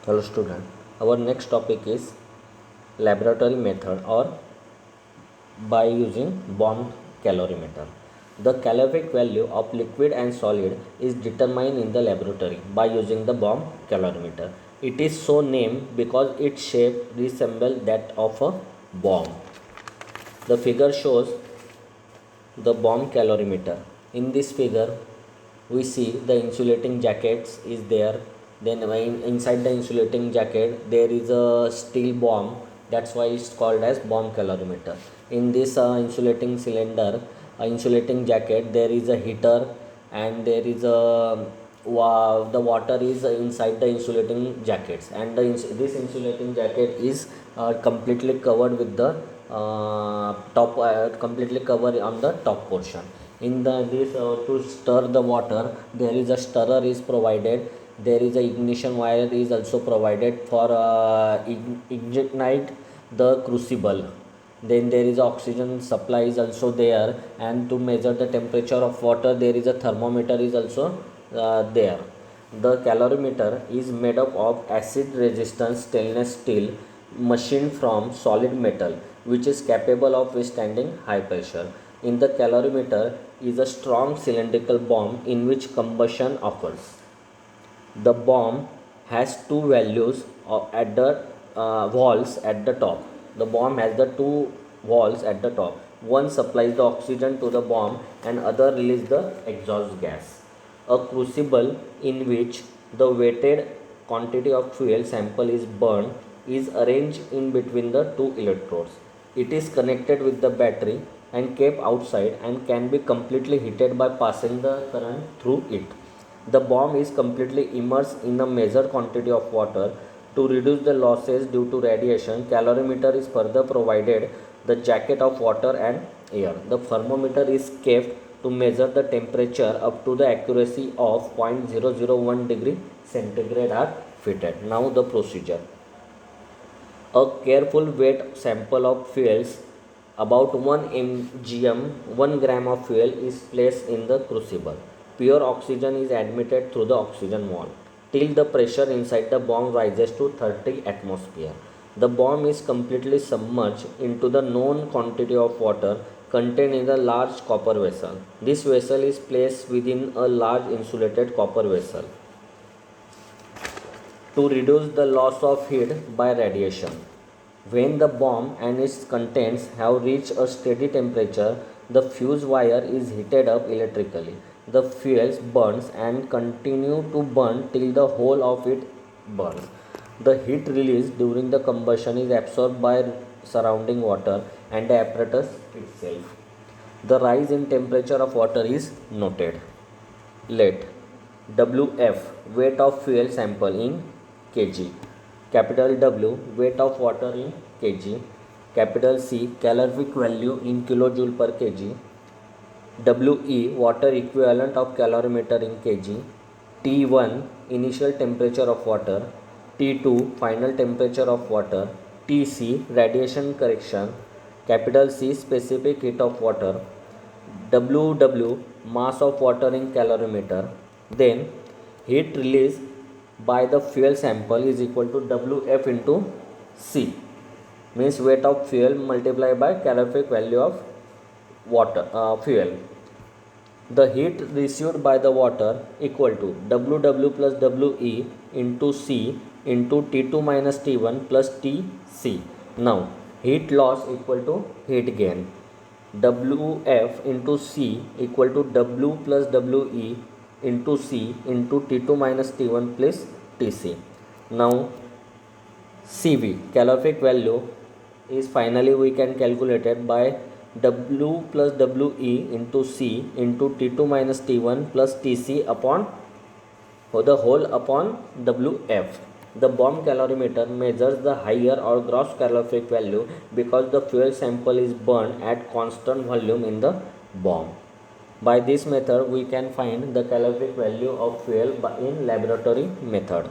Hello student. Our next topic is laboratory method or by using bomb calorimeter. The calorific value of liquid and solid is determined in the laboratory by using the bomb calorimeter. It is so named because its shape resembles that of a bomb. The figure shows the bomb calorimeter. In this figure, we see the insulating jackets is there. Then inside the insulating jacket there is a steel bomb. That's why it's called as bomb calorimeter. In this insulating cylinder, insulating jacket, there is a heater, and there is a the water is inside the insulating jackets, and this insulating jacket is completely covered with the top completely covered on the top portion. In the this to stir the water, there is a stirrer is provided. There is a ignition wire is also provided for ignite the crucible. Then there is oxygen supply is also there, and to measure the temperature of water there is a thermometer is also there. The calorimeter is made up of acid resistant stainless steel machined from solid metal, which is capable of withstanding high pressure. In the calorimeter is a strong cylindrical bomb in which combustion occurs. The bomb has two values at the walls at the top. The bomb has the two walls at the top. One supplies the oxygen to the bomb and other releases the exhaust gas. A crucible in which the weighted quantity of fuel sample is burned is arranged in between the two electrodes. It is connected with the battery and kept outside and can be completely heated by passing the current through it. The bomb is completely immersed in a measured quantity of water. To reduce the losses due to radiation, calorimeter is further provided the jacket of water and air. The thermometer is kept to measure the temperature up to the accuracy of 0.001 degree centigrade are fitted. Now the procedure. A careful weight sample of fuels about 1 mgm 1 gram of fuel is placed in the crucible. Pure oxygen is admitted through the oxygen wall till the pressure inside the bomb rises to 30 atmosphere. The bomb is completely submerged into the known quantity of water contained in a large copper vessel. This vessel is placed within a large insulated copper vessel to reduce the loss of heat by radiation. When the bomb and its contents have reached a steady temperature, the fuse wire is heated up electrically. The fuel burns and continue to burn till the whole of it burns. The heat released during the combustion is absorbed by surrounding water and the apparatus itself. The rise in temperature of water is noted. Let WF weight of fuel sample in kg. Capital W weight of water in kg. Capital C calorific value in kilojoule per kg. WE water equivalent of calorimeter in kg. T1 initial temperature of water. T2 final temperature of water. TC radiation correction. Capital C specific heat of water. WW mass of water in calorimeter. Then heat release by the fuel sample is equal to WF into C, means weight of fuel multiplied by calorific value of water fuel. The heat received by the water equal to WW plus WE into C into T2 minus T1 plus TC. Now heat loss equal to heat gain. WF into C equal to W plus WE into C into T2 minus T1 plus TC. Now CV calorific value is finally we can calculate it by W plus WE into C into T2 minus T1 plus TC upon the whole upon WF. The bomb calorimeter measures the higher or gross calorific value because the fuel sample is burned at constant volume in the bomb. By this method, we can find the calorific value of fuel in laboratory method.